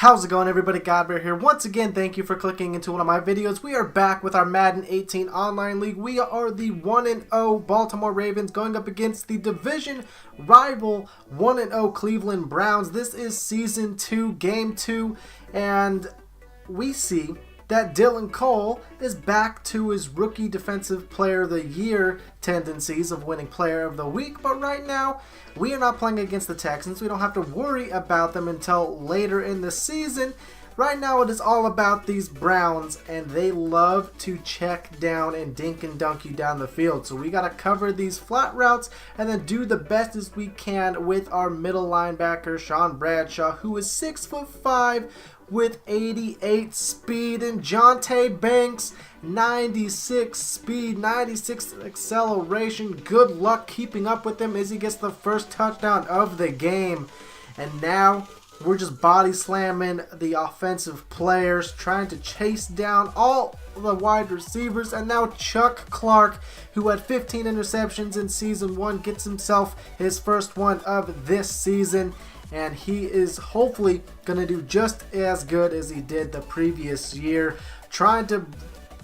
How's it going, everybody? GodBaer here. Once again, thank you for clicking into one of my videos. We are back with our Madden 18 online league. We are the 1-0 Baltimore Ravens going up against the division rival 1-0 Cleveland Browns. This is Season 2, Game 2, and we see that Dylan Cole is back to his rookie defensive player of the year tendencies of winning player of the week. But right now, we are not playing against the Texans. We don't have to worry about them until later in the season. Right now, it is all about these Browns, and they love to check down and dink and dunk you down the field. So we got to cover these flat routes and then do the best as we can with our middle linebacker, Sean Bradshaw, who is 6'5", with 88 speed, and Jonte Banks, 96 speed, 96 acceleration. Good luck keeping up with him as he gets the first touchdown of the game. And now we're just body slamming the offensive players, trying to chase down all the wide receivers. And now Chuck Clark, who had 15 interceptions in Season 1, gets himself his first one of this season. And he is hopefully going to do just as good as he did the previous year, trying to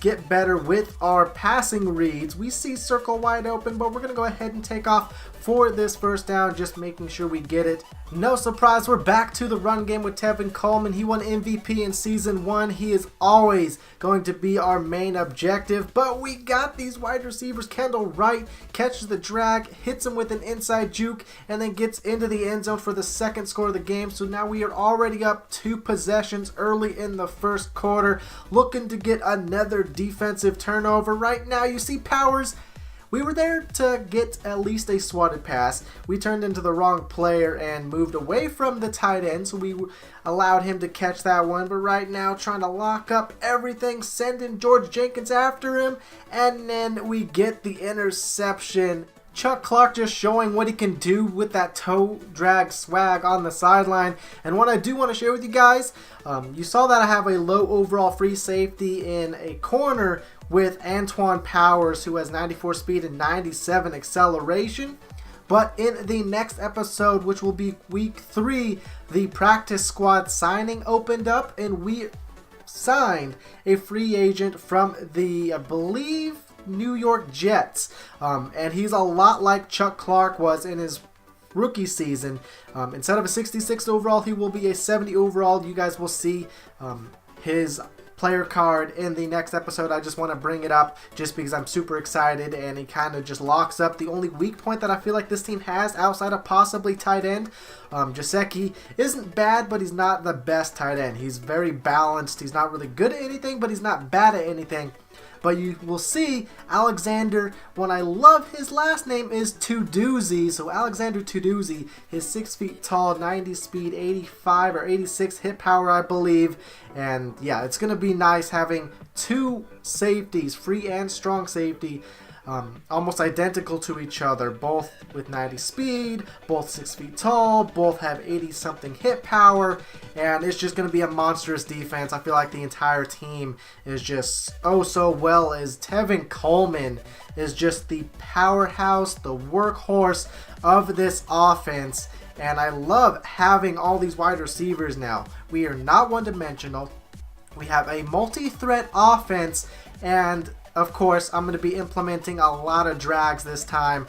get better with our passing reads. We see circle wide open, but we're going to go ahead and take off for this first down, just making sure we get it. No surprise, we're back to the run game with Tevin Coleman. He won MVP in Season 1. He is always going to be our main objective, but we got these wide receivers. Kendall Wright catches the drag, hits him with an inside juke, and then gets into the end zone for the second score of the game. So now we are already up 2 possessions early in the first quarter, looking to get another defensive turnover. Right now, you see Powers. We were there to get at least a swatted pass. We turned into the wrong player and moved away from the tight end, so we allowed him to catch that one. But right now, trying to lock up everything, sending George Jenkins after him, and then we get the interception. Chuck Clark just showing what he can do with that toe drag swag on the sideline. And what I do want to share with you guys, you saw that I have a low overall free safety in a corner with Antoine Powers, who has 94 speed and 97 acceleration. But in the next episode, which will be week 3, the practice squad signing opened up, and we signed a free agent from the, I believe, New York Jets. And he's a lot like Chuck Clark was in his rookie season. Instead of a 66 overall, he will be a 70 overall. You guys will see his player card in the next episode. I just want to bring it up just because I'm super excited, and he kind of just locks up the only weak point that I feel like this team has outside of possibly tight end. Gesicki isn't bad, but he's not the best tight end. He's very balanced. He's not really good at anything, but he's not bad at anything. But you will see Alexander, when I love his last name, is Tudoozy. So Alexander Tudoozy is 6 feet tall, 90 speed, 85 or 86 hit power, I believe. And yeah, it's going to be nice having 2 safeties, free and strong safety, almost identical to each other, both with 90 speed, both 6 feet tall, both have 80 something hit power, and it's just going to be a monstrous defense. I feel like the entire team is just oh so well, as Tevin Coleman is just the powerhouse, the workhorse of this offense. And I love having all these wide receivers now. We are not one-dimensional. We have a multi-threat offense, and of course, I'm going to be implementing a lot of drags this time.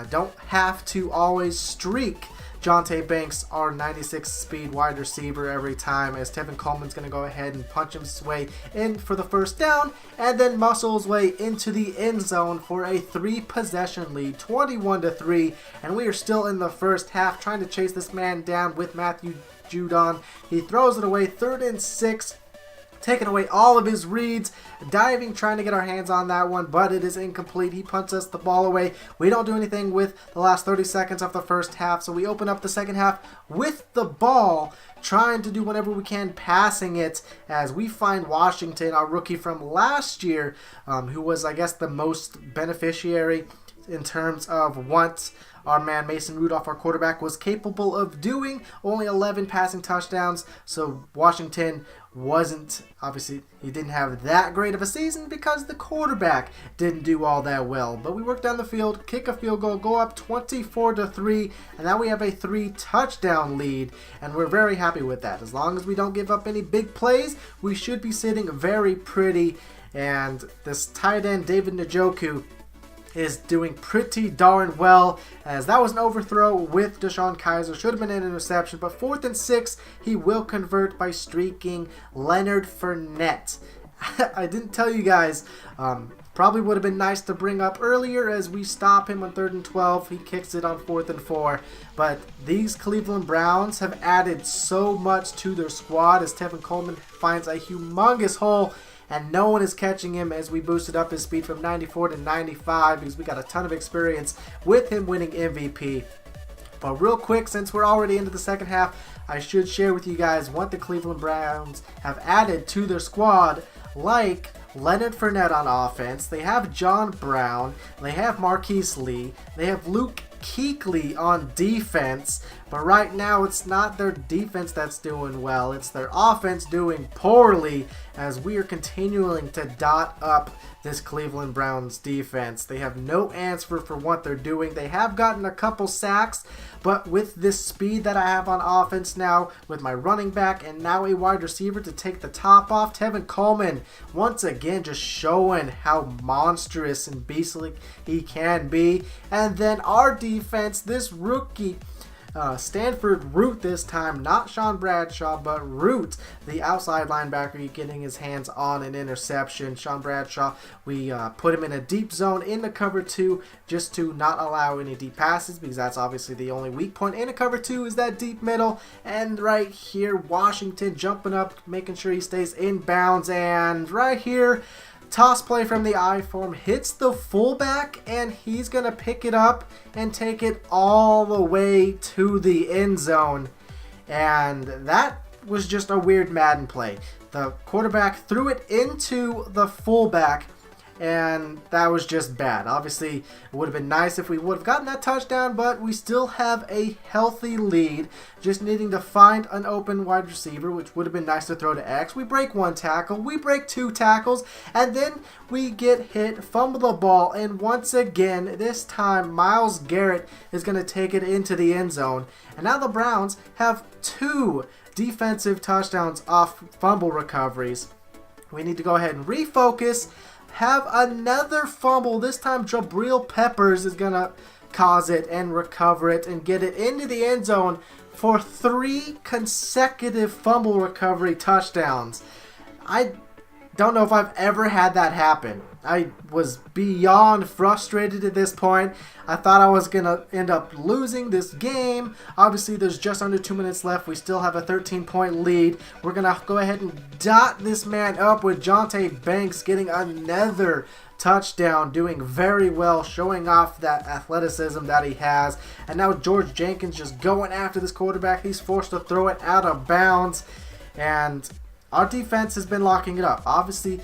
Don't have to always streak Jonte Banks, our 96 speed wide receiver, every time, as Tevin Coleman's going to go ahead and punch his way in for the first down and then muscle his way into the end zone for a 3-possession lead, 21-3. And we are still in the first half trying to chase this man down with Matthew Judon. He throws it away, 3rd and 6. Taking away all of his reads, diving, trying to get our hands on that one, but it is incomplete. He punts us the ball away. We don't do anything with the last 30 seconds of the first half, so we open up the second half with the ball, trying to do whatever we can passing it, as we find Washington, our rookie from last year, who was, I guess, the most beneficiary in terms of what our man Mason Rudolph, our quarterback, was capable of doing. Only 11 passing touchdowns, so Washington wasn't, obviously, he didn't have that great of a season because the quarterback didn't do all that well. But we worked down the field, kick a field goal, go up 24-3, and now we have a 3-touchdown lead, and we're very happy with that. As long as we don't give up any big plays, we should be sitting very pretty. And this tight end, David Njoku, is doing pretty darn well, as that was an overthrow with Deshaun Kaiser. Should have been an interception, but 4th and 6, he will convert by streaking Leonard Fournette. I didn't tell you guys, probably would have been nice to bring up earlier as we stop him on 3rd and 12. He kicks it on 4th and 4, but these Cleveland Browns have added so much to their squad as Tevin Coleman finds a humongous hole, and no one is catching him as we boosted up his speed from 94 to 95 because we got a ton of experience with him winning MVP. But real quick, since we're already into the second half, I should share with you guys what the Cleveland Browns have added to their squad, like Leonard Fournette on offense. They have John Brown. They have Marquise Lee. They have Luke Kuechly on defense. But right now, it's not their defense that's doing well. It's their offense doing poorly as we are continuing to dot up this Cleveland Browns defense. They have no answer for what they're doing. They have gotten a couple sacks, but with this speed that I have on offense now, with my running back and now a wide receiver to take the top off, Tevin Coleman once again just showing how monstrous and beastly he can be. And then our defense, this rookie Stanford Root this time, not Sean Bradshaw, but Root, the outside linebacker, getting his hands on an interception. Sean Bradshaw, we put him in a deep zone in the cover 2 just to not allow any deep passes because that's obviously the only weak point in a cover 2 is that deep middle. And right here, Washington jumping up, making sure he stays in bounds, and right here, toss play from the I form hits the fullback, and he's going to pick it up and take it all the way to the end zone. And that was just a weird Madden play. The quarterback threw it into the fullback, and that was just bad. Obviously, it would have been nice if we would have gotten that touchdown, but we still have a healthy lead, just needing to find an open wide receiver, which would have been nice to throw to X. We break 1 tackle, we break 2 tackles, and then we get hit, fumble the ball, and once again, this time, Myles Garrett is going to take it into the end zone. And now the Browns have 2 defensive touchdowns off fumble recoveries. We need to go ahead and refocus, have another fumble. This time Jabril Peppers is going to cause it and recover it and get it into the end zone for 3 consecutive fumble recovery touchdowns. I don't know if I've ever had that happen. I was beyond frustrated at this point. I thought I was going to end up losing this game. Obviously, there's just under 2 minutes left. We still have a 13-point lead. We're going to go ahead and dot this man up with Jonte Banks getting another touchdown, doing very well, showing off that athleticism that he has. And now George Jenkins just going after this quarterback. He's forced to throw it out of bounds. And our defense has been locking it up. Obviously,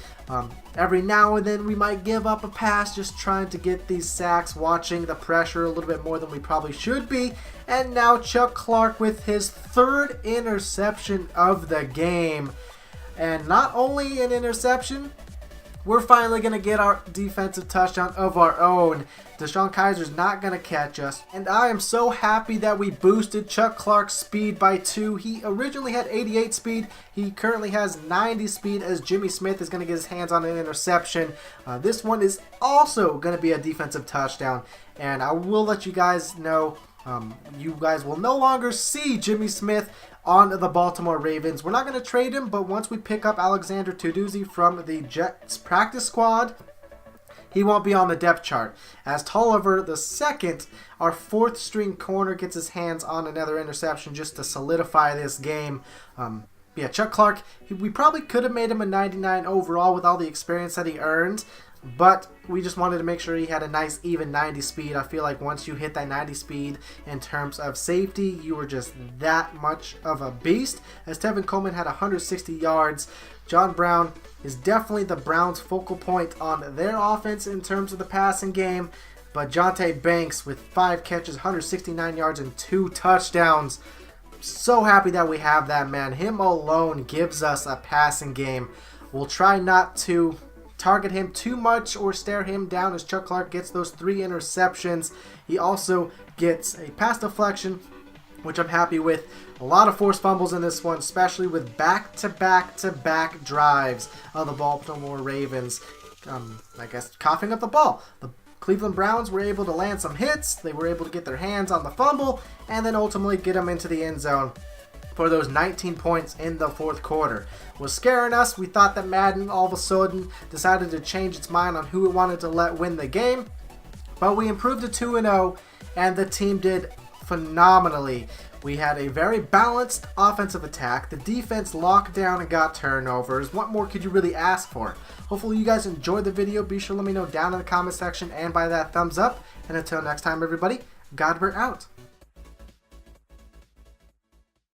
every now and then we might give up a pass, just trying to get these sacks, watching the pressure a little bit more than we probably should be. And now Chuck Clark with his 3rd interception of the game. And not only an interception, we're finally going to get our defensive touchdown of our own. Deshaun Kaiser's not going to catch us. And I am so happy that we boosted Chuck Clark's speed by 2. He originally had 88 speed. He currently has 90 speed as Jimmy Smith is going to get his hands on an interception. This one is also going to be a defensive touchdown. And I will let you guys know, you guys will no longer see Jimmy Smith on the Baltimore Ravens. We're not going to trade him, but once we pick up Alexander Tuduzzi from the Jets practice squad, he won't be on the depth chart. As Tolliver II, our 4th string corner, gets his hands on another interception just to solidify this game. Yeah, Chuck Clark, we probably could have made him a 99 overall with all the experience that he earned, but we just wanted to make sure he had a nice even 90 speed. I feel like once you hit that 90 speed in terms of safety, you were just that much of a beast. As Tevin Coleman had 160 yards, John Brown is definitely the Browns' focal point on their offense in terms of the passing game. But Jonte Banks with 5 catches, 169 yards, and 2 touchdowns. So happy that we have that man. Him alone gives us a passing game. We'll try not to target him too much or stare him down as Chuck Clark gets those 3 interceptions. He also gets a pass deflection, which I'm happy with. A lot of forced fumbles in this one, especially with back-to-back-to-back drives of the Baltimore Ravens. I guess coughing up the ball. The Cleveland Browns were able to land some hits. They were able to get their hands on the fumble and then ultimately get them into the end zone for those 19 points in the fourth quarter. Was scaring us. We thought that Madden all of a sudden decided to change its mind on who it wanted to let win the game. But we improved to 2-0 and the team did phenomenally. We had a very balanced offensive attack. The defense locked down and got turnovers. What more could you really ask for? Hopefully you guys enjoyed the video. Be sure to let me know down in the comment section and by that thumbs up. And until next time, everybody, GodBaer out.